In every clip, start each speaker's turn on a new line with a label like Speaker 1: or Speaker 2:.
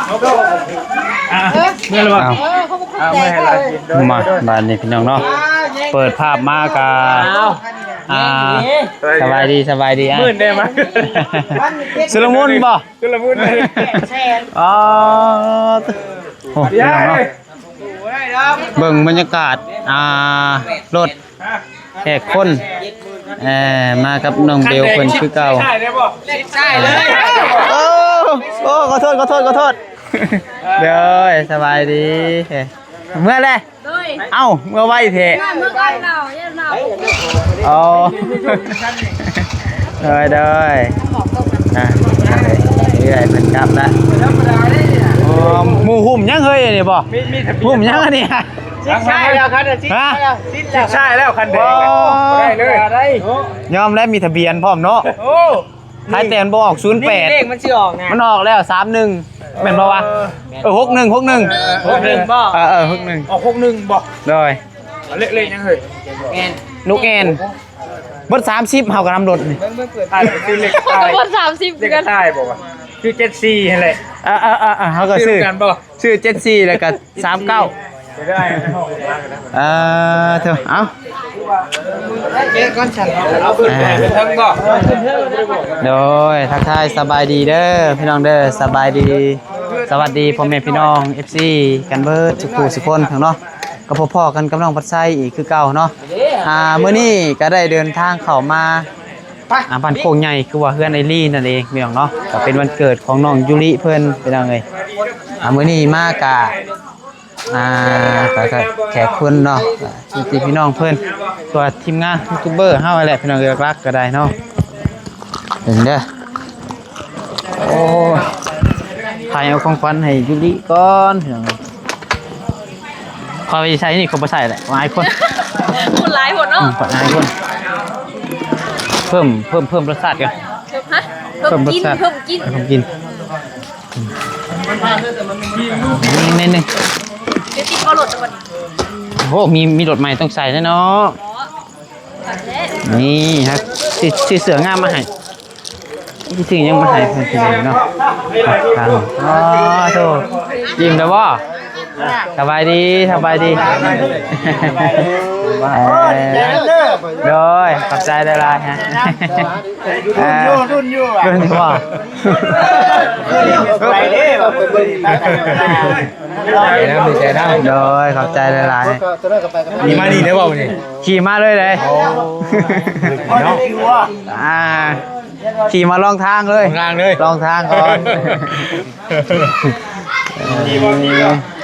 Speaker 1: เมื่อไรวะเมื่อไรมาบ้านนี้พี่น้องเนาะเปิดภาพมากาสบายดีมื่นได้ไหมสุลมุนบ่สุลมุนอ๋อโอ้พี่น้องเนาะเบิ่งบรรยากาศรถแขกคนมากับน้องเบลเพิ่นคือเก่าใช่เลยโอ้ขอโทษเด้อสบายดีเมื่อไรเอ้าเมื่อไหวเถอะเมื่อก่อนเราอ๋อเด้อนี่ไงเป็นกลับนะหมูหุ่มยังเฮ้ยนี่บ่หุ่มยังอันนี้ใช่แล้วคันใช่แล้วคันเด็กได้ยอมแล้วมีทะเบียนพร้อมเนาะท้ายแตนบ่ออก08เลขมันสิออกนะมันออกแล้ว31แม่นบ่วะ61บ่61ออก61บ่เลยเลขยังเฮ้ยลูกแอนเบิด30เฮาก็นำรถนี่คือเลขตายเบิด30เลขตายบ่วะคือ74นั่นแหละเฮาก็ซื้อ74แล้วก็39ได้เถอะเอาโดยทักทายสบายดีเด้อพี่น้องเด้อสบายดีสวัสดีพ่อแม่พี่น้อง FC กันเบิดสุขุสุคนทั้งเนาะก็พ่อๆกันกับน้องปัดไซอีกคือเก่าเนาะมื้อนี้ก็ได้เดินทางเข้ามาบ้านโคกใหญ่คือว่าเฮือนไอรี่นั่นเองพี่น้องเนาะก็เป็นวันเกิดของน้องยูริเพิ่นพี่น้องเอ้ยมื้อนี้มากะแขกคนเนาะพี่น้องเพื่อนตัวทีมงานยูทูบเบอร์เฮาแหละพี่น้องรักก็ได้เนาะเห็นเด้อโอ้ถ่ายเอาของฟันให้ยูริก่อนพี่น้องเขาไปใช้นี่เขาไปใส่แหละไอ้คนคนหลายคนเนาะไอ้คนเพิ่มรสชาติกันเพิ่มกินนี่เดี๋ยวติดคอรถจะก่อนโอ้มีรถใหม่ต้องใส่แน่เนาะนี่ฮะสีเสืองามมาให้ที่สิ่งยังมาให้เพื่อนเนาะอ๋อโธ่ยิ้มได้บ่สบายดีโดยขอบใจได้ละฮะรุ่นอยู่ว่ะไปดิโดยขอบใจได้ละขี่มาดีได้บ่นี่ขี่มาเลยขี่มาลองทางเลยลองทางก่อน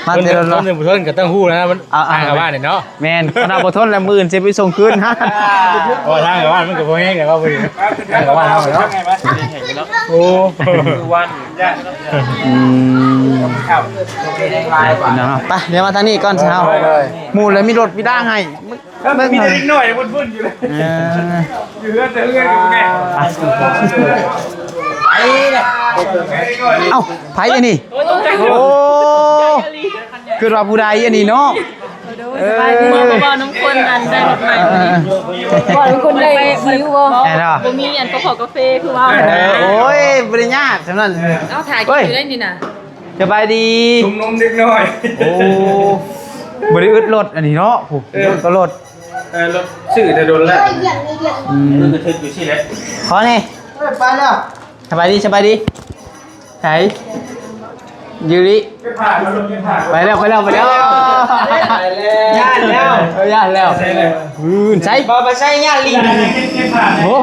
Speaker 1: มาเจอรถบุทนก็ต้องหู้นะมันทางกับบ้านเนาะแมนขนาดบุทนแล้วมือจะไปส่งคืนฮะโอ้ทางกับบ้านมันก็พอแห้งแต่ว่าพอดีทางกับบ้านเนาะโอ้วันไปเดี๋ยวมาทางนี้ก่อนเช้าหมู่เลยมีรถมีด้าให้มีแต่นิดหน่อยวุ่นอยู่เลยอยู่เรื่องไงเอ้าไผ่อันนี้โอ้คือว่าผู้ใดอันนี้เนาะ
Speaker 2: เมื่อบ่น้ำคนนั้นได้รถใหม่บ่เป็นคนได้ซิวบ่มีอันกาแฟคือว่า
Speaker 1: โอ้ยบ่ได้ยากสำนั้น
Speaker 2: เอาถ่ายกินอยู่ได้นี่น่ะ
Speaker 1: สบายดี
Speaker 3: ชุมนุมเด็กน้อย
Speaker 1: โอ้บ่ได้อึดรถอันนี้เนาะโหก็รถ
Speaker 3: รถชื่อจะโดนแล้วคือทึกอยู่ที่ไหน
Speaker 1: ขอนี่ไปแล้วสบายดีไหนยูริไปแล้วย่านแล้วใช่
Speaker 3: บ่ใช่ย่านลิง
Speaker 1: โอ้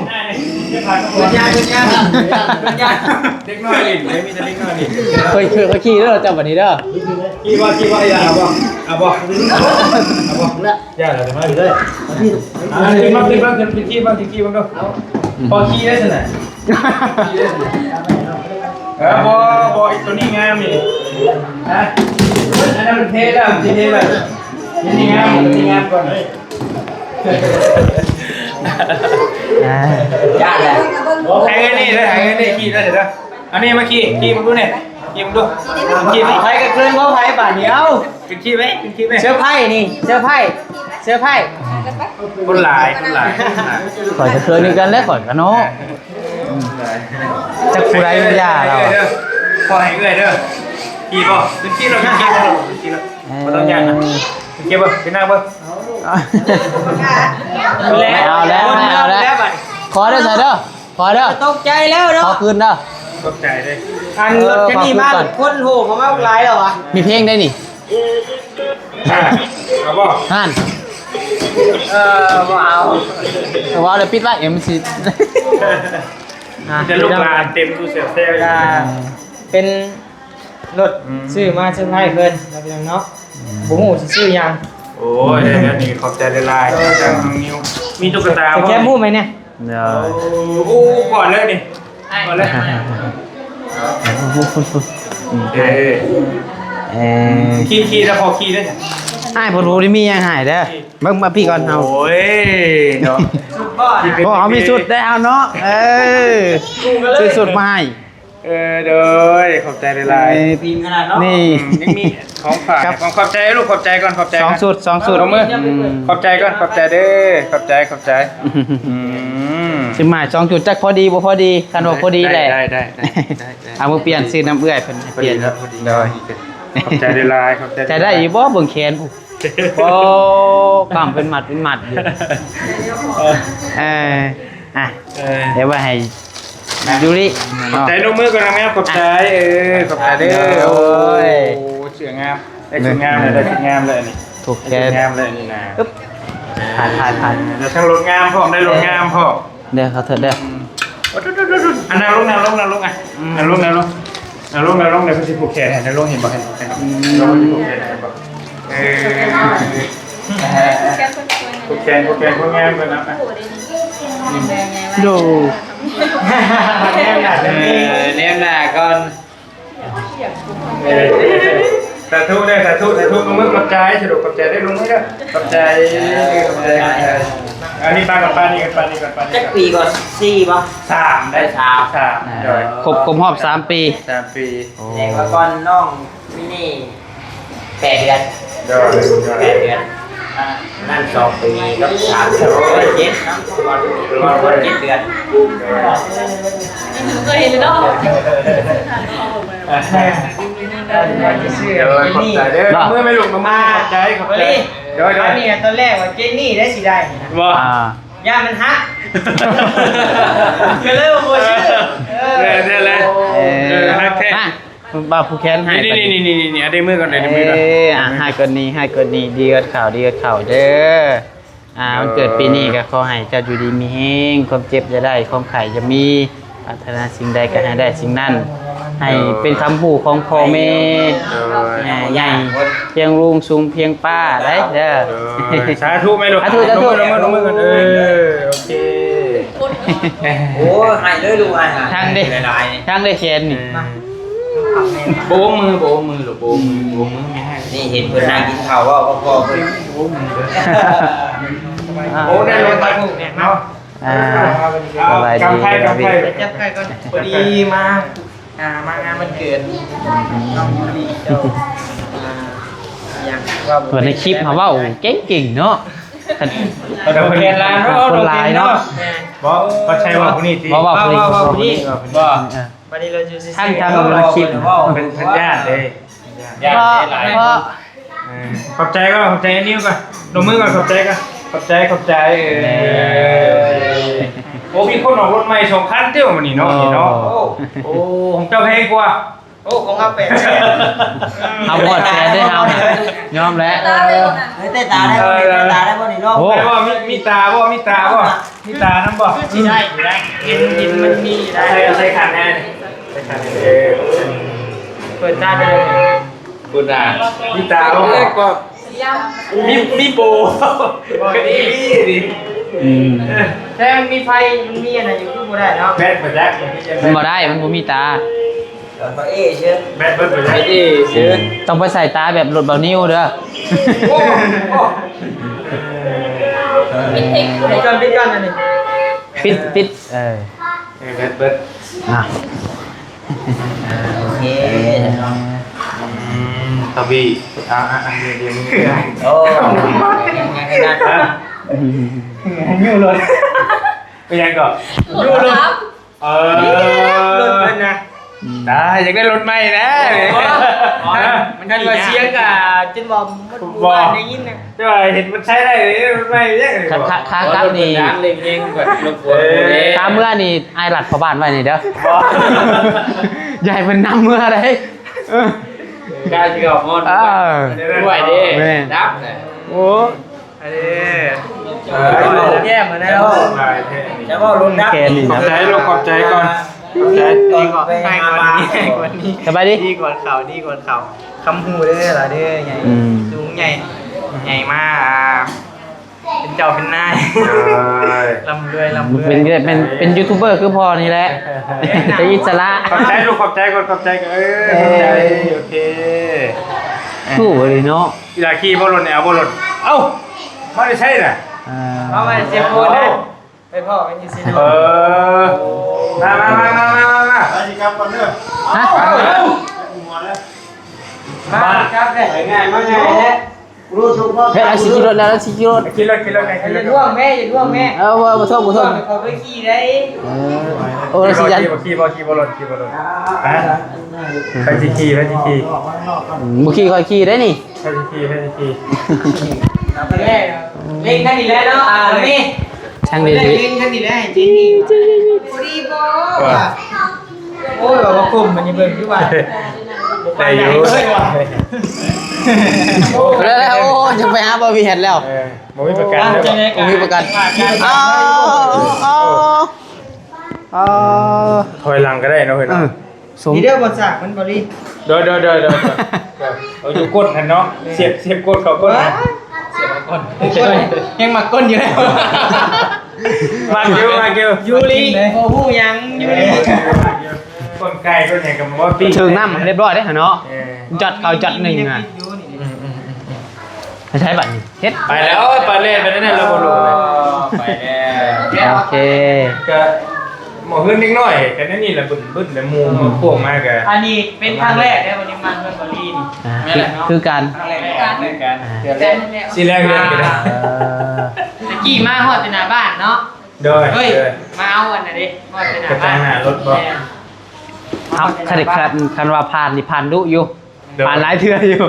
Speaker 3: ย่านเด็กน้อยลิงมีแต่เด็กน้อยลิง
Speaker 1: เคยขี่แล้วจับวันนี้เด้อ
Speaker 3: ขี่ว่าอย่าบ่ย่าเลยมาดิเลยขี่บ้างบ้างก็พอขี่ได้สินะบอีตัวนี้งามนี่นะอันนั้นมันเท่แล้วนี่งามก่อนยากเลยไอ้นี่ขี่ได้เดี๋ยวอันนี้มาขี่มึงดูเนี่ยขี่มึงดูขี่ไพ่กับเครื่องว่าไพ่ป่านเดียวเป็นขี่ไหม
Speaker 1: เสื้อไพ่นี่เสื้อไพ่
Speaker 3: คนหลาย
Speaker 1: ข่อยจะเคยนี่กันแล้วข่อยกันเนาะจะผู้ใดมันยาเรา
Speaker 3: พอให้เอื้อยเด้อ ขี่บ่ขี่เราขี่เราไม่ต้องย่างนะเก็บบ่ไปนั่งบ่
Speaker 1: เอาแล้วขอเด้อใส่เด้อขอเด้อ
Speaker 4: ตกใจแล้วเนาะ
Speaker 1: ขอคืนเด้อ
Speaker 3: ตกใจเลย
Speaker 4: อันรถจะนี่มาคนโหเขามาหลายแล้ววะ
Speaker 1: มีเพลงได้นี่
Speaker 3: เอาบ่
Speaker 1: ฮั่น
Speaker 4: ว้าว
Speaker 1: แต่ว่าเดี๋ยวปิดไว้เอ็มซี
Speaker 3: จะลูกหลานเต็มตู้เสียเซลล์
Speaker 4: เป็นรถซื้อมาเซอร์ไพรส์เพิ่นแล้วพี่น้องเนาะบ่ฮู้สิซื้อหยัง
Speaker 3: โอ้ยเดี๋ยวนี้ขอบใจลายๆจากน้องนิวมีตุ๊กตา
Speaker 4: แต่แค่ฮู้ไหมเนี่ย
Speaker 1: เดี๋ยว
Speaker 3: โอ้ก่อนเลยนี่ก่อนเลยขี่แล้วพอขี่ได้จ้ะ
Speaker 1: ให้พอรู้ที่มียังหายเด้อมึงมาพี่ก่อนเอา
Speaker 3: โอ้ยเนาะ
Speaker 1: พอเขามีสุดได้เอาเนาะซื้อสุดมาให้
Speaker 3: เด้อขอบใจลาย
Speaker 4: ปีนขนาดเนาะ
Speaker 1: นี่
Speaker 3: ยังมีของฝากขอบใจลูกขอบใจก่อนขอบใจ
Speaker 1: สองสุด
Speaker 3: เอามือขอบใจก่อนขอบใจเด้อขอบใจ
Speaker 1: สิมาสองจุดจักพอดีบ่พอดีคันว่าพอดีแหละ
Speaker 3: ได้
Speaker 1: เอามาเปลี่ยนซื้อน้ำเอื้อยเพิ่นเปลี่ยน
Speaker 3: แล้วพอดีเลยขอบใจลายขอบใจ
Speaker 1: จะได้อีบ่เบิ่งแขนผู้โอ้กำเป็นหมัดอยู่อ่ะเดี๋ยวว่าให้ดูดิ
Speaker 3: ขอบใจลูกมือก่อนนะแม่ขอบใจขอบใจเด้อโอ้ยเสืองามได้เสืองามเลยนี่
Speaker 1: ถูกแขน
Speaker 3: งามเลยนี่นะ
Speaker 1: ปึ๊บผ่าน
Speaker 3: แล้วทั้งรถงามพร้อมได้รถงามพร้อม
Speaker 1: เด้อเขาเถิดเด้อ
Speaker 3: อันนั้นลงอ่ะนั่งลงเดี๋ยวพี่สิผูกแขนนั่งลงเห็นบ่เห็นผูกแขนผูกแขนพวกงามกันนะ
Speaker 1: ดู
Speaker 4: แนมหน้าก่อน
Speaker 3: สาธุมือกับใจสรุปกับใจได้ลงไหมเด้อกับใจอันนี้ป้ากับป้านี่ก่อน
Speaker 4: จักปีก่อน4บ่
Speaker 3: 3ได้3เดี๋ยว
Speaker 1: ครบรอบ3 ปี
Speaker 3: 3 ปี
Speaker 4: แสดงว่าก่อนน้องมินี่8เดือน
Speaker 3: เดี๋ยว
Speaker 4: 8เดือนนั่น2ปีกับ3เดือน7น้ำก่อน7เดือน
Speaker 2: เคยเห็นเลยเนาะ
Speaker 3: เดี๋ยวขอบใจเด้อเมื่อไม่ลงมาขอบใจเดี๋ยว
Speaker 4: อันนี้ตอนแรกว่าเจนนี่ได้สิได้
Speaker 3: บ่
Speaker 4: ย่ามันฮักก็เลยว่าบ่ชื่อ
Speaker 3: เลยฮักแท้
Speaker 1: บ่าวผู้แขนให้
Speaker 3: นี่เอาได้มือก่อนได้มือก่อน
Speaker 1: ให้กดนี้ดีกับข่าวเด้อมันเกิดปีนี้ก็ขอให้เจ้าอยู่ดีมีแฮงความเจ็บจะได้ความไข่จะมีปรารถนาสิ่งใดก็ให้ได้สิ่งนั้นให้เป็นคำพูดของพ่อแม่ใหญ่เพียงลุงสูงเพียงป้าได้เด้อ
Speaker 3: สาธุไหมลูกลงมือก่อนโอเค
Speaker 4: โอ้ให้เลยลูกอ้าย
Speaker 1: ทางได้เขียนนี่
Speaker 3: โบกมือหรือโบกมือไม่ให้
Speaker 4: นี่เห็นเพิ่นนั่งกินข้าวว่าพ่อเพิ่น
Speaker 3: โบกมือโอ้ได้รถตักเนี่ยเนาะ
Speaker 1: สบายดี
Speaker 3: กำไพ่
Speaker 4: จับไข่ก่อนพอดีมามางานมันเกิดน้องดีเจ้าอย่างว่า
Speaker 1: เปิดในคลิปมาว่าเก่งเนาะ
Speaker 3: เราเรียนร้าน
Speaker 1: คนลายเนาะ
Speaker 3: บอกก็ใช่ว่าคนนี้ที
Speaker 1: ว่าคนนี้
Speaker 3: บ่
Speaker 4: วันนี้เราจะ
Speaker 1: ท่านทำเป็นคลิป
Speaker 3: เป็นญาติเลยญา
Speaker 1: เพราะ
Speaker 3: ติหลาย
Speaker 1: เพราะ
Speaker 3: ขอบใจก็ขอบใจนิ้วก่อนลงมือก่อนขอบใจก็ขอบใจโอ้มีคนออกรถใหม่2คันเที่ยวมันนี่เนาะโอ้ผมเจ้าเพลงกว่า
Speaker 4: โอ้ของเราเป็น
Speaker 1: เอาหมดแชร์ได้เอายอมแล้ว
Speaker 4: เฮ้ยเต้ตาได้บ่เต้ตาได้บ่นี่น้อง
Speaker 3: ไม่ว่ามีตาบ่มีตาน้ำบ่
Speaker 4: สิได้กินมันมีได้
Speaker 3: ใส่ขันแน่ใส่ขัน
Speaker 4: เปิดตาได้เลย
Speaker 3: คุณอ่ะมีตาบ่ก็มีโบก็ดีดิ
Speaker 4: แต่มันมีไฟมันมีอะไรอยู่คือบ่ได้เนาะ
Speaker 3: แบดประจักษ์
Speaker 1: มันบ่ได้มันบ่มีตา
Speaker 4: บ่เอ้เชื่อ
Speaker 3: แบดเบิดประจักษ์
Speaker 1: ต้องไปใส่ตาแบบรถเบานิ้วเด้อ
Speaker 3: โอ้
Speaker 4: ปิดก่อนอันนี้
Speaker 1: ปิด
Speaker 3: แบดเบิด
Speaker 1: อ่ะ
Speaker 4: โอเค
Speaker 3: ตะบีเดี๋ยว
Speaker 4: โอ้ยังไงกัน
Speaker 3: ยู่เลยไปยังก่อน
Speaker 2: อยู่เลย
Speaker 3: รถเป็นนะได้อยากได้รถใหม่นะ
Speaker 4: อ๋อ มันกันว่าเชียร์กับจินบอมบ้านได้ยินนะ
Speaker 3: จะว่าเห็นมันใช้ได้เลยไม่แยกเลย
Speaker 1: ค้ากับนี่
Speaker 4: น้ำเล่งๆก่อนรบกวน
Speaker 1: ค้าเมื่อนี่ไอ้หลัดพอบ้านไว้นี่เด้อใหญ่เป็นน้ำเมื่อเลย
Speaker 4: กล้าจะออกมอนด้วยดิดับเลย
Speaker 1: โอ้
Speaker 4: อันนี้แย่เหมือนแล้วจะว่าลุ้นดับ
Speaker 1: แกนี่
Speaker 3: ขอ
Speaker 1: นะ
Speaker 3: บใจลูกขอบใจก่อนขอบใจ
Speaker 4: ดีกว่าง่ายกว่านี้ง่ายกว่านี้
Speaker 1: สบายดี
Speaker 4: ดีกว่าเขาดีกว่าเขาคำหูเด้อล่ะเด้อใหญ่สูงใหญ่ใหญ่มากเป็นเจ้าเป็นนายลำรวยลำรวย
Speaker 1: เป็นยูทูบเบอร์คือพอนี่แหละจะอิสระ
Speaker 3: ขอบใจลูกขอบใจก่อนขอบใจกันขอบใจโอเค
Speaker 1: สู้เลยเนาะ
Speaker 3: อยากขี่บอลลูนเนี่ยเอาบอลลูนเอ้าไม่ได้ใช่น่ะ
Speaker 4: เพราะมันเจ็บปวดได้ไปพ่อมันอยู่ซิโน
Speaker 3: มา
Speaker 1: ฮะ
Speaker 4: มาครับได้ง่ายมากง่ายแท้
Speaker 1: เฮ้ยเอาสิกิโลแล้วสิกิโล
Speaker 3: ขี่รถขี่รถไหนขี่ร
Speaker 4: อย่า
Speaker 3: ถ
Speaker 4: ท่วงแม่อย่าท่วงแม่
Speaker 1: เอาบ่ท่วมบ่ท่วม
Speaker 4: เขาไปขี่ได้
Speaker 1: โอ้สิยัน
Speaker 3: ขี่บอลลูนขี่บอลลูนไปจีขี่ไปจีขี่
Speaker 1: บ่ขี่ค่อยขี่ได้นี่
Speaker 3: ไปจีขี่ไปจีขี่
Speaker 4: เอาไปเลยเล่นกันดีแล้วเนาะนี่
Speaker 1: ช่างดี
Speaker 4: เล่นกันดีแล้วจริงนี่พอดีบ่โอ้ยบอกว่ากลุ่มมันยังเบิ่งอยู่ว่า
Speaker 3: ได้อยู่
Speaker 1: แล้วโอ้จะไปหาบ่มีเห็ดแล้ว
Speaker 3: บ่มีประกันเลย
Speaker 1: บ่มีประกันอ้าว
Speaker 3: ถอยหลังก็ได้เนาะเฮ้ย
Speaker 1: สม
Speaker 4: นี่เด้อบ่ซักมันบ่ดี
Speaker 3: เดี๋ยวเอาอยู่ก้นกันเนาะเสียบก้นเขาก้น
Speaker 4: ยังมาก้นอยู่แล้ว
Speaker 3: มาเกี่ยว
Speaker 4: ยูริโอ้ฮู้ยังยูริ
Speaker 3: ก้นไก่ก้นใหญ่กับว่าปี
Speaker 1: ถึงน้ำเรียบร้อยได้เนาะจัดเขาจัดหนึ่งอ่ะใช้บัตรนี่เฮ็ด
Speaker 3: ไปแล้วไปเล่นไปนั่นเราบ่รู้เลย
Speaker 4: ไปแล้ว
Speaker 1: โอเค
Speaker 3: ก็หมอขึ้นนิดหน่อยแต่นั่นนี่แหละบึ้นแต่มูมาพวกมากเลย
Speaker 4: อันนี้เป็นครั้งแรกได้วันนี้มันเมื่อบรีนี่
Speaker 1: คือการ
Speaker 4: ครั้งแรกกัน
Speaker 3: สิแรกเรียนกันนะ
Speaker 4: ตะกี้มาฮอดหน้าบ้านเนาะ
Speaker 3: โดย
Speaker 4: เฮ้ยมาเอาอันน่ะดิฮอดหน้าบ้าน
Speaker 1: ครับคันว่าผ่านนี่ผ่านดุอยู่ผ่านหลายเทื่ออยู่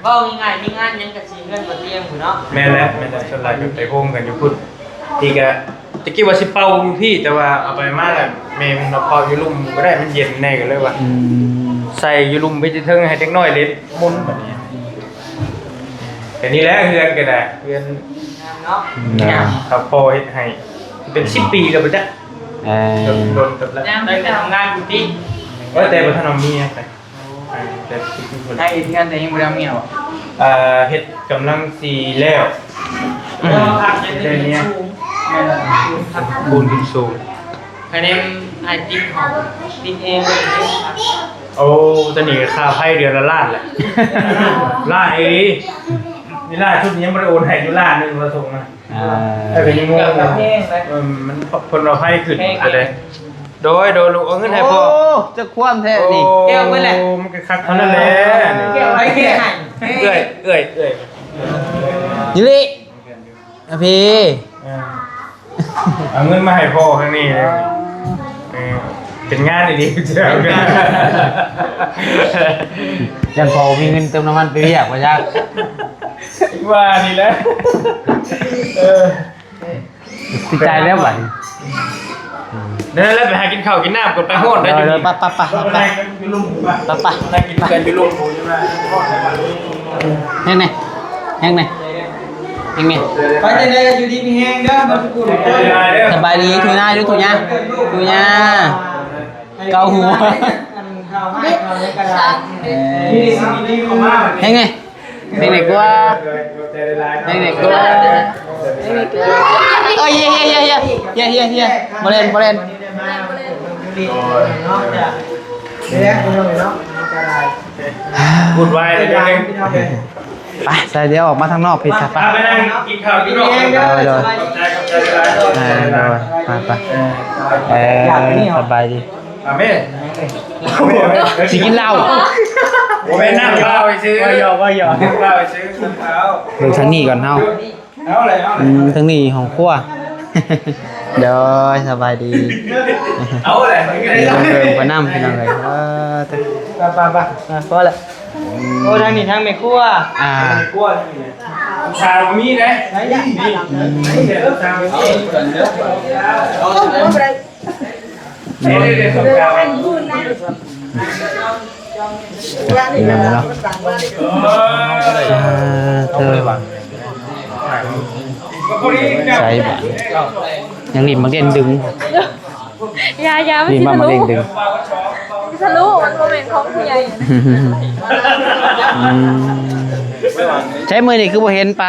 Speaker 4: ก็ง่ายๆมีงานยังกับชีเพื่อนบ่เตียงอยู่เนาะ
Speaker 3: แม่แล้วชนลายไปโฮมกันอยู่พุ่นทีกะตะกี้ว่าสิเป่าอยู่พี่แต่ว่าเอาไปมาแล้วแม่มันเป่าอยู่ลุ่มก็ได้มันเย็นแน่กันเลยว่ะใส่อยู่ลุ่มไปจะเทิงให้เด็กน้อยเล่นมุนแบบนี้แต่นี่แหละเฮือนก็ได้เฮือน
Speaker 4: เนาะ
Speaker 3: ครับพอเฮ็ดให้เป็น10 ปีแล้วบ่จ๊ะโดนตับแล้ว
Speaker 4: ได้ไปทำงานกุฏิ
Speaker 3: ว่าแต่บ่ทันเอาเมียไปแต่
Speaker 4: ได้ที่กันแต่ยังบ่ได้เมียบ่
Speaker 3: เฮ็ดกำลังสีแล้ว
Speaker 4: พักในนี้สูงแม่น
Speaker 3: ปูนขึ้นสูง
Speaker 4: ภายในไอ้ติ๊กของติ๊กเองเลย
Speaker 3: โอ้ตอนนี้ก็ค่าไพ่เดือนละล้านแหละล้านนี่ล้านชุดนี้ยังบ่ได้โอนให้อยู่ล้านนึงมาส่งมาแต่ก็ยังงง
Speaker 4: กับเพลงไป
Speaker 3: มันคนเราไพ่ขึ้นอะไรโดยลูกเอาเงินให้พ่อ
Speaker 1: จะคว่ำแท้นี่
Speaker 4: แก้วไปแหละ
Speaker 3: มันก็คักเท่านั้นแหละ
Speaker 4: แก้วไปแก้วให้
Speaker 3: เอ้ย
Speaker 1: ยูริพี่
Speaker 3: เอาเงินมาให้พ่อข้างนี้เลยเป็นงานดีๆเจ้า
Speaker 1: ยันพอมีเงินเติมน้ำมันไปอยากมาจาก
Speaker 3: ว่านี่แหละ
Speaker 1: ติดใจแล้วบัด
Speaker 3: นั่นแหละไปหากินข้าวกินน้ำกดไปโหดได้
Speaker 1: เดี๋
Speaker 3: จุ
Speaker 1: ยวปะนั่งกินกันอยู่ลุมใช่ไหมแห้งไงแห้งไง
Speaker 4: ไปจะได้อยู่ดีมีแห้งเด้อบ่กู
Speaker 1: สบายดีทุยหน้าดูทุยหน้าเกาหัวแห้งไงกูว่าเอ้ยเย่มาเล่น
Speaker 4: เดี๋ยวคุณเนาะ
Speaker 3: บุญไว้เลยนึง
Speaker 1: ไปใส่เดี๋ยวออกมาทางนอกผิดสัก
Speaker 3: ไปนั่งกินข้าวกินนม
Speaker 1: สบายดี
Speaker 3: แม่
Speaker 1: สิกินเหล้า
Speaker 3: ผมไปนั่งเหล้าไปซื้อเหล้าไปซื้อข้าว
Speaker 1: ดูทางนี้ก่อนเฮา
Speaker 3: เอาเลย
Speaker 1: ทางนี้ของขั้วเดี๋ยวสบายดี
Speaker 3: เอาเลย
Speaker 1: เดินไปน้ำพี่น้องเลยไปพอแล้ว
Speaker 4: โอ้ทางนี้ทางแม่ครัว
Speaker 3: กลัวชามีเด้นี่เดี๋ยวชามีเด้อเดี๋ยวส่งข่าว
Speaker 1: เธอใส่บาทยังรีบมาเด่นดึง
Speaker 2: ยามัน
Speaker 1: รีบ
Speaker 2: สิ
Speaker 1: มา
Speaker 2: ทะ
Speaker 1: มา
Speaker 2: ลุ
Speaker 1: เด่นดึง
Speaker 2: ทะลุมันโมเมนต์ของผู้ใหญ่
Speaker 1: ใช้มือนี่คือบ่เห็นไป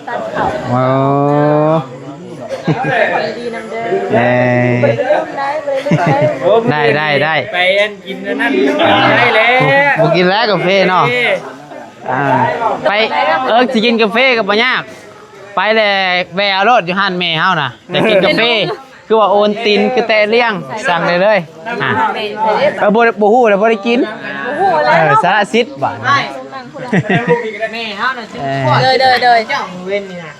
Speaker 2: ตัดเขา
Speaker 1: ว้าว
Speaker 2: ดีน้ำเด้อ
Speaker 1: ได้
Speaker 4: ไปอันกินนั่นได้แล้ว
Speaker 1: บ่กินแล้วกาแฟเนาะไปสิกินกาแฟก็บ่ยากไปเลยแวะเอารถอยู่หันแม่เฮาน่ะแต่กินกาแฟคือว่าโอนตินคือแต่เลี้ยงสั่งได้เลยบ่ฮู้แล้วบ่ได้กิน
Speaker 2: โอ้โหแล้ว
Speaker 1: สารสิทธิ์บาด
Speaker 2: นั่งผู้ใด
Speaker 4: แม่เฮาน่ะสิ
Speaker 2: เลย
Speaker 4: เจ้าเว้นนี่นะ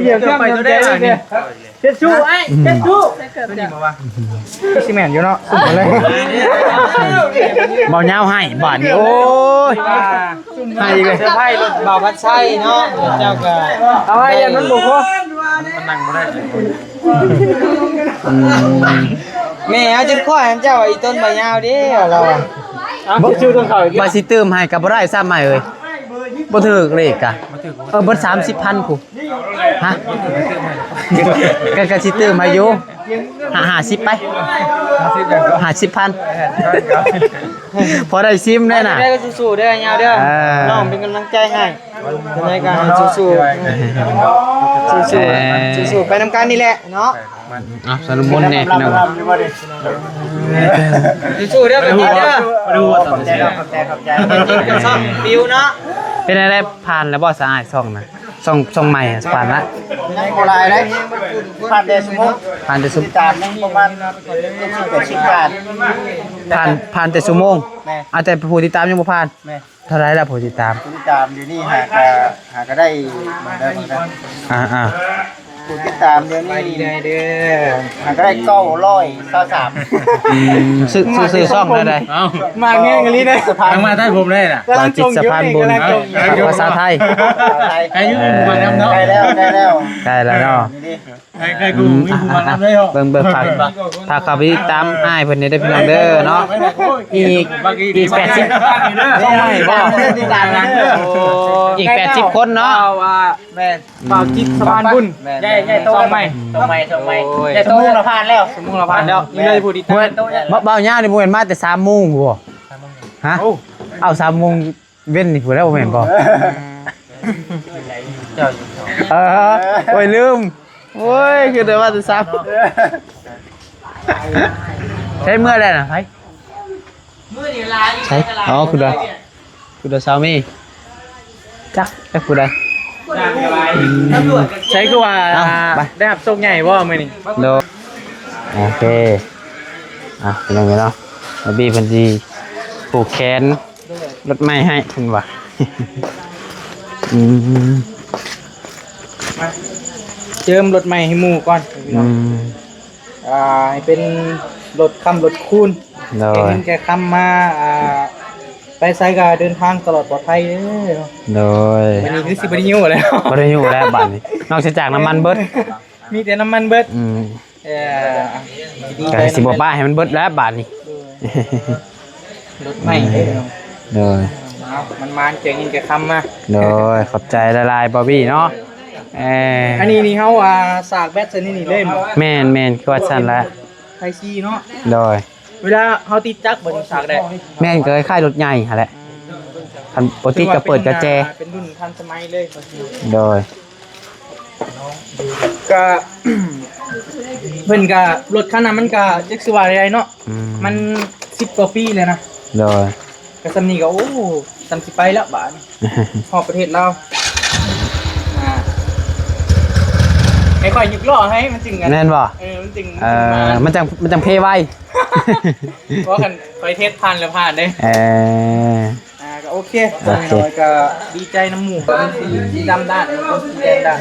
Speaker 4: เดี๋ยวไปตัวได้เนี่ยเช็ดชูไอ้เช็ดชูนี่มาว่าซีเมนต์อยู่เนาะสุ่มเลย
Speaker 1: เบาเหย้าให้บาดนี้โอ้ยให้เลย
Speaker 4: เสื้อผ้ารถเบาพัดไส้เนาะเจ้าก็เอาไว้ยันมันบุกพวกมันนั่งบ่ได้แม่เอาจุดข้อให้เจ้าอีต้นใบยาวดิเราบ่ชื่อต้นเขาอีก
Speaker 1: บาสิเติมให้ก็บ่ได้ซ้ำใหม่เอ้ยบ่ถูกเลขอ่ะเบิด 30,000ผู้ฮะก็สิเติมให้อยู่50ไป50,000พอได้ซิมได้น่ะ
Speaker 4: ได้ก็สู้ๆเด้อยาวเด้อน้องเป็นกำลังใจให้ในการสู้ๆสู้ๆไปนำกันนี่แหละเนาะ
Speaker 1: สนุมนเนี่ยพี่น้อง
Speaker 4: สู้ๆเด้อไปกินเด้อดูขอบใจกับซ่อมบิวเนาะ
Speaker 1: เป็นอะไรผ่านแล้วบ่สะอาดช่องนะช่องใหม่ผ่านละ
Speaker 4: โบราณได้ผ่านเดสมุก
Speaker 1: ผ่านแต่สุ
Speaker 4: ตามนึงประมาณ80 บาท
Speaker 1: ผ่านแต่ชั่วโมงอาจจะผู้ติดตามยังบ่ผ่านเท่าไรล่ะผู้ติดตาม
Speaker 4: ติดตามอยู่นี่หาก็ได้เหมือนกัน
Speaker 1: อ่า
Speaker 4: ผู้ติดตามเดี๋ยวนี้ได้เด้อหาก็ได้923
Speaker 1: ซื้อช่องได้
Speaker 4: มาเงี้ยกันลีได้สะพาน
Speaker 3: มาได้ผมได้น่ะ
Speaker 1: บาจิตสะพานบุญภาษาไทย
Speaker 3: อายุมาน้ำเนาะ
Speaker 4: ได้แล้ว
Speaker 1: ได้แล้วเนาะ
Speaker 3: ใครกูมีกูมาน้ำได้เหรอ
Speaker 1: เบิ่งฝากเข้าไปติดตามอ้ายเพิ่นนี่ได้พี่น้องเด้อเนาะอีก80ช่องใหม่บ่อีก80คนเนาะ
Speaker 4: แม่เป่าจิตสะพานบุญใหญ่โตใหม่ใหญ่โตละพานแล้วสมุงละพานแล้วนี่เลยผู้ติดตาม
Speaker 1: เบาย่านี่บ่แม่นมาแต่3:00 นบ่ฮะเอา3:00 นเว้นนี่ผู้แล้วบ่แม่นบ่โอ้ยลืมโอ้ยคือแต่ว่าแต่3ใช้เมื่อแล้วน่ะไปมื้อนี่ลาใช่อ๋อคือสามีจักไอ้ผู้ใด
Speaker 4: ใช้คือว่าได้หับทรงใหญ่บ่มื้อนี้
Speaker 1: โอเคเป็นยังไงเนาะบีเพิ่นสิผูกแขนรถไม้ให้เพิ่นว่า
Speaker 4: เจิมรถใหม่ให้หมู่ก่อนให้เป็นรถค่ำรถคูณแกค่ำมาไปไสก็เดินทางตลอดปลอดภัยเด้อวันนี้คือสิบ่ได้อยู่แล้ว
Speaker 1: บ่ได้อยู่แล้วบัดนี้นอกจากน้ำมันเบิด
Speaker 4: มีแต่น้ำมันเบิด
Speaker 1: ก็สิบ่ป้าให้มันเบิดแล้วบัดนี้
Speaker 4: รถใหม่
Speaker 1: โดย
Speaker 4: มันมาเจ๋งแกค่ำมา
Speaker 1: โดยขอบใจละลายบอบบี้เนาะ
Speaker 4: อันนี้เฮาสากแบตซะนี่เลย
Speaker 1: แม่นคือว่าซั่นละ
Speaker 4: ไทซีเนาะ
Speaker 1: โดย
Speaker 4: เวลาเฮาติดจักรบ่ต้องสากได้
Speaker 1: แม่นก็คล้ายรถใหญ่หั่นแหละคันปกติก็เปิดกระแจ
Speaker 4: เป็นรุ่นทันสมัยเลย
Speaker 1: โดย
Speaker 4: ก็เพิ่นก็รถคันนั้นมันก็จักสิว่าได้เนาะมัน10กว่าปีแล้วนะ
Speaker 1: โดย
Speaker 4: ก็ซำนี้ก็โอ้ซำสิไปแล้วบาดฮอดประเทศลาวให้ค่อยยุกล้อให้มันจึงกัน
Speaker 1: แม่นบ่
Speaker 4: มันจึง
Speaker 1: มันจังเพไว
Speaker 4: เพราะกันไปเทศผ่านแล้วผ่านเด้โอ โอเคน้อยก็ดีใจน้ำหมูเป็นสีดำด้านเป็นสีแดงด้าน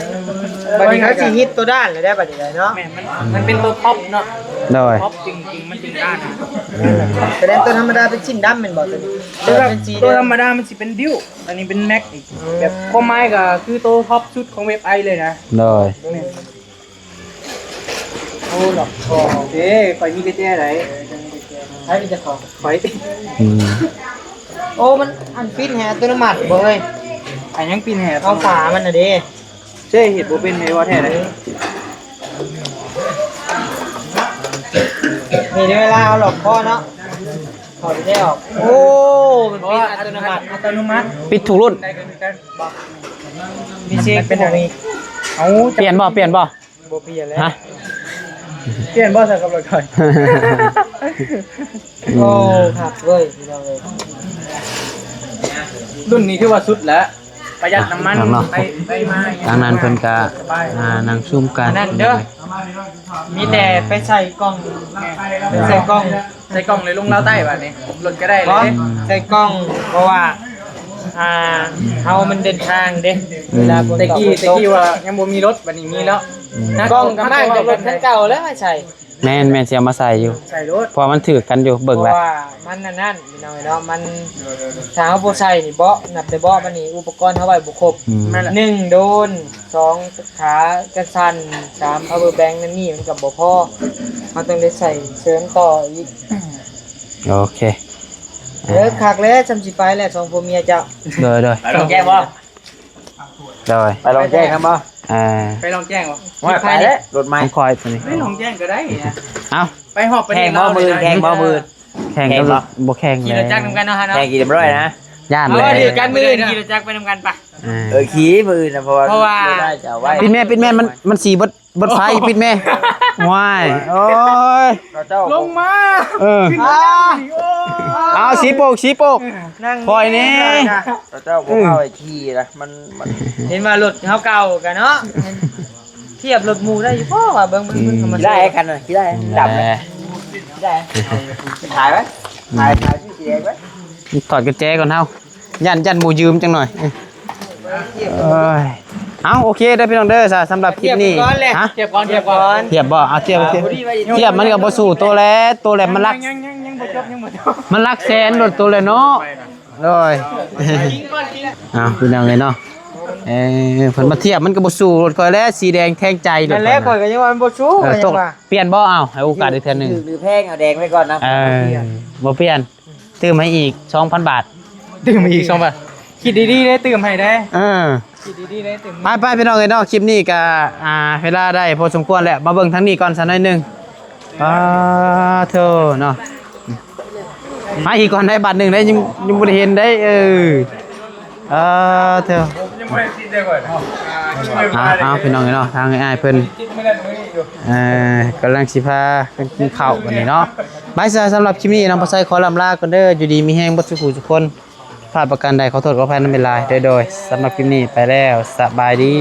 Speaker 4: บัดนี้เขาสิฮิตตัวด้านเลยได้บัดนี้เนาะแม่มันเป็นตัวท็อปเนาะ
Speaker 1: โดย
Speaker 4: ท็อปจริงๆมันจริงด้านแสดงตัวธรรมดาเป็นชิ้นดำเป็นบ่ตัวนี้ตัวธรรมดามันสิเป็นดิวอันนี้เป็นแม็กอีกแบบข้อไม้ก็คือตัวท็อปชุดของเว็บไอเลยนะ
Speaker 1: โดย
Speaker 4: โอ้หรอกโอเคไฟมีกระแจไหนใช้เป็นจะของไฟ
Speaker 1: อืม
Speaker 4: โอ้มันอันปิ้นแฮตัวน้ำมันบ่เอ้ยอันยังปิ้นแฮเอาฝามันน่ะเด้เช่เห็ดบ่เป็นไงว่าแท้ไหนมีเวลาเอาหลอกพ่อเนาะถอดได้ออกโอ้มันปิ้นอัตโนมัติ
Speaker 1: ปิดถูกรุ่น
Speaker 4: มีเช็คเป็นอย่างนี้เอา
Speaker 1: เปลี่ยนบ่
Speaker 4: บ่เปลี่ยนแล้ว
Speaker 1: ฮะ
Speaker 4: เปลี่ยนบ่ใส่กับรถก่อนโอ้ครับเว้ยพี่น้องเอ้ยรุ่นนี้คือว่าสุดแล้วประหยัดน้ำมันไปมา
Speaker 1: ดังนั้นเพิ่นก็นั่งซุ่มกัน
Speaker 4: นั่นเด้อมีแต่ไปใส่กล่องใส่กล่องเลยลงเล้าใต้บัดนี้รถก็ได้เลยใส่กล่องเพราะว่าเฮามันเดินทางเด้เวลาตะกี้ว่ายังบ่มีรถบัดนี้มีแล้วกล้องกับรถคันเก่าแล้วมาใส่
Speaker 1: แม่นสิเอามาใส่อยู่
Speaker 4: ใส่รถ
Speaker 1: เพอมันถือกันอยู่เบิ่ง
Speaker 4: เพ
Speaker 1: แล้ว
Speaker 4: ราะว่ามันนั่นพี่น้องเนาะมันถ้าเฮาบ่ใส่นี่เบาะนับแต่เบาะมันนี่อุปกรณ์เฮาไว้บ่ครบ1โดน2ขากันสั่น3 power bank นั่นนี่มันก็บ่พอเฮาต้องได้ใส่เสริมต่ออีก
Speaker 1: โอเค
Speaker 4: คักแล้วจำสิไปแล้ว2ผัวเมียเจ้า
Speaker 1: โดย
Speaker 4: ไปลองแจ้งบ่
Speaker 1: โดย
Speaker 3: ไปลองแจ้งครับบ่
Speaker 4: ไปลองแจ้งบ่
Speaker 3: ว่าไปแล้วรถใหม่
Speaker 1: ต้องคอยตัวนี้
Speaker 4: ไปลองแจ้งก็ได้นะ
Speaker 1: เอ้า
Speaker 4: ไปหอบไปแข่งบ่มือ
Speaker 1: แข่งกับบ่แข่ง
Speaker 4: ขี่
Speaker 1: เล
Speaker 4: ร
Speaker 1: ย
Speaker 4: ถจักรนำกันเนาะฮะเนาะ
Speaker 3: แจ้งกี่เรียบร้อยนะ
Speaker 1: ย่าน
Speaker 4: เอา
Speaker 1: เลย
Speaker 4: ดีกันมือขี่รถจักรไปนำกันปะ
Speaker 3: ขี่มือนะเพราะว่า
Speaker 4: ได้จะไว้
Speaker 1: ปิดแม่มันสีบดไฟปิดแม่ว้ายโอ้ย
Speaker 4: ลงมา
Speaker 1: เอาสีโปก
Speaker 4: นั่ง
Speaker 1: คอยนี่
Speaker 3: เจ้าผมเอาไอ้ขี่นะมัน
Speaker 4: เห็นว่ารถเฮาเก่ากันเนาะเทียบรถหมู่ได้อยู่พ่อว่าเบิ่งธรรมชาติ
Speaker 3: ได้คันน่ะขี่ได้ดับเลยได้ถ่ายไว้ถ่ายที่สีแดงไว้
Speaker 1: ถอดกระแจก่อนเฮายันหมูยืมจังหน่อยเอาโอเคได้พี่น้องเด้อสำหรับคลิปนี้ฮะ
Speaker 4: เทียบก่อนเทียบก่อน
Speaker 1: เทียบบ่เอาเทียบมันกับบ่สู้ตัวแลมันรัก
Speaker 4: ยังบ่จบยังบ่จบ
Speaker 1: มันรักแสนรถตัวเลยเนาะเลยเอาพี่น้องเลยเนาะเพิ่นมาเทียบมันก็บ่สู้รถค่อยแล้วสีแดงแทงใจรถ
Speaker 4: นั่นแหละข่อยก็ยังว่ามันบ่ชู้ก็
Speaker 1: ต
Speaker 4: ยั
Speaker 1: ก
Speaker 4: งว่า
Speaker 1: เปลี่ยนบ่เอาให้โอกาสอีกเทื่อนึง
Speaker 3: หรือแพงเอาแดงไว้ก่อนนะ
Speaker 1: บ่เปลี่ยนตื้มให้อีก 2,000 บาท
Speaker 4: ตื่มอีก2บาทคิดดีๆได้ตื่มให้ได้ คิดดีๆได้ตื่ม
Speaker 1: ไปพี่น้องเอ้ยเนาะคลิปนี้ก็เวลาได้พอสมควรแล้วมาเบิ่งทางนี้ก่อนสักหน่อยหนึงเธอเนาะมาอีกก่อนได้บาทหนึงได้ยังบ่ได้เห็นได้เธอ
Speaker 3: ยังไม่ติดได้ก่อน
Speaker 1: พี่น้องเนาะทางอ้ายเพิ่นกำลังสิพากันกินข้าววันนี้เนาะบายสำหรับคลิปนี้น้องปะไซขอลำลาก่อนเด้ออยู่ดีมีแฮงบ่สุขทุกคนพลาดประการใดขอโทษขออภัยนำเวลาโดยสำหรับคลิปนี้ไปแล้วสบายดี